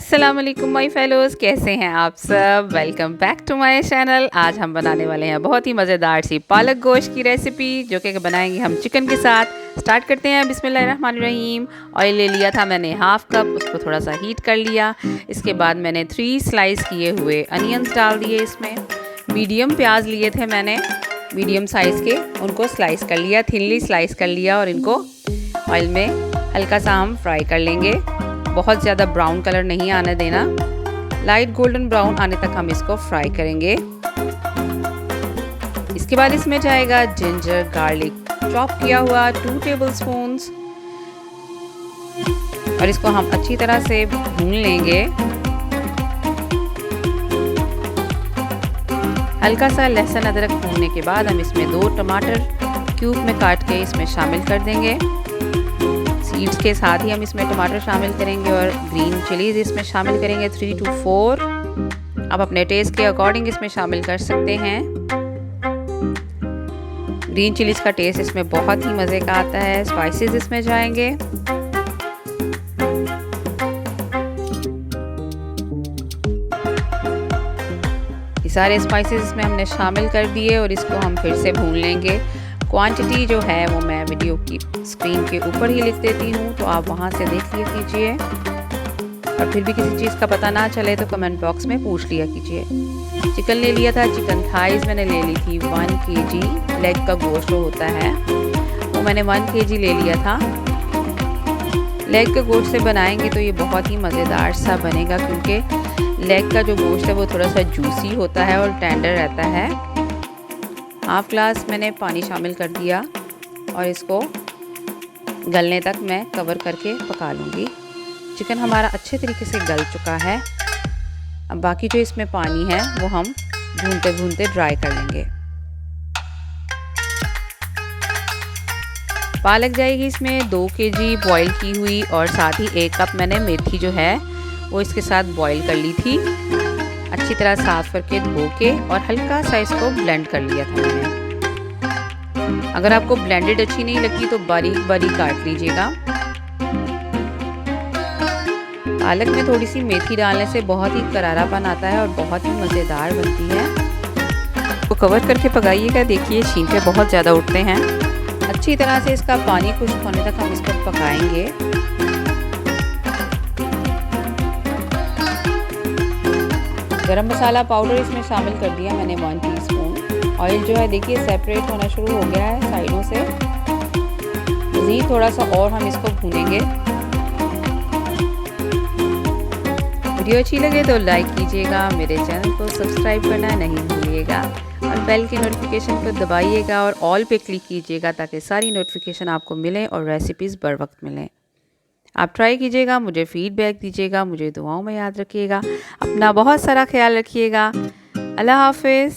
अस्सलाम वालेकुम my fellows, कैसे हैं आप सब। Welcome back to my channel. आज हम बनाने वाले हैं बहुत ही मज़ेदार सी पालक गोश्त की रेसिपी, जो कि बनाएंगे हम चिकन के साथ। स्टार्ट करते हैं। बिस्मिल्लाहिर्रहमानिर्रहीम। ऑयल ले लिया था मैंने हाफ़ कप, उसको थोड़ा सा हीट कर लिया। इसके बाद मैंने 3 स्लाइस किए हुए अनियंस डाल दिए इसमें। मीडियम प्याज लिए थे मैंने, मीडियम साइज़ के, उनको स्लाइस कर लिया, थिनली स्लाइस कर लिया और इनको ऑयल में हल्का सा हम फ्राई कर लेंगे। बहुत ज़्यादा ब्राउन कलर नहीं आने देना, लाइट गोल्डन ब्राउन आने तक हम इसको फ्राई करेंगे। इसके बाद इसमें जाएगा जिंजर गार्लिक चॉप किया हुआ 2 टेबलस्पून्स, और इसको हम अच्छी तरह से भून लेंगे। हल्का सा लहसुन अदरक भूनने के बाद हम इसमें 2 टमाटर क्यूब में काट के इसमें शामिल कर देंगे। सीड्स के साथ ही हम इसमें टमाटर शामिल करेंगे और ग्रीन चिलीज़ इसमें शामिल करेंगे 3 to 4। आप अपने टेस्ट के अकॉर्डिंग इसमें शामिल कर सकते हैं। ग्रीन चिलीज़ का टेस्ट इसमें बहुत ही मज़े का आता है। स्पाइसेस इसमें जाएंगे। ये सारे स्पाइसेस इसमें हमने शामिल कर दिए और इसको हम फिर से भून लेंगे। क्वांटिटी जो है वो मैं वीडियो की स्क्रीन के ऊपर ही लिख देती हूँ, तो आप वहाँ से देख लिया कीजिए। और फिर भी किसी चीज़ का पता ना चले तो कमेंट बॉक्स में पूछ लिया कीजिए। चिकन ले लिया था, चिकन थाइस मैंने ले ली थी 1 kg। लेग का गोश्त जो होता है वो मैंने 1 kg ले लिया था। लेग के गोश्त से बनाएंगे तो ये बहुत ही मज़ेदार सा बनेगा, क्योंकि लेग का जो गोश्त है वो थोड़ा सा जूसी होता है और टेंडर रहता है। हाफ ग्लास मैंने पानी शामिल कर दिया और इसको गलने तक मैं कवर करके पका लूँगी। चिकन हमारा अच्छे तरीके से गल चुका है। अब बाकी जो इसमें पानी है वो हम भूनते भूनते ड्राई कर लेंगे। पालक जाएगी इसमें 2 kg बॉईल की हुई, और साथ ही 1 कप मैंने मेथी जो है वो इसके साथ बॉईल कर ली थी। अच्छी तरह साफ करके धो के और हल्का सा इसको ब्लेंड कर लिया था मैंने। अगर आपको ब्लेंडेड अच्छी नहीं लगती तो बारीक बारीक काट लीजिएगा। पालक में थोड़ी सी मेथी डालने से बहुत ही करारापन आता है और बहुत ही मज़ेदार बनती है। तो कवर करके पकाइएगा। देखिए छींटे बहुत ज़्यादा उठते हैं। अच्छी तरह से इसका पानी खुश्क होने तक हम इसको पकाएंगे। गरम मसाला पाउडर इसमें शामिल कर दिया मैंने 1 टीस्पून। ऑयल जो है देखिए सेपरेट होना शुरू हो गया है साइडों से। मज़ीद थोड़ा सा और हम इसको भूनेंगे। वीडियो अच्छी लगे तो लाइक कीजिएगा, मेरे चैनल को सब्सक्राइब करना नहीं भूलिएगा और बेल के नोटिफिकेशन को दबाइएगा और ऑल पे क्लिक कीजिएगा, ताकि सारी नोटिफिकेशन आपको मिलें और रेसिपीज़ बर वक्त मिलें। आप ट्राई कीजिएगा, मुझे फीडबैक दीजिएगा, मुझे दुआओं में याद रखिएगा। अपना बहुत सारा ख्याल रखिएगा। अल्लाह हाफिज़।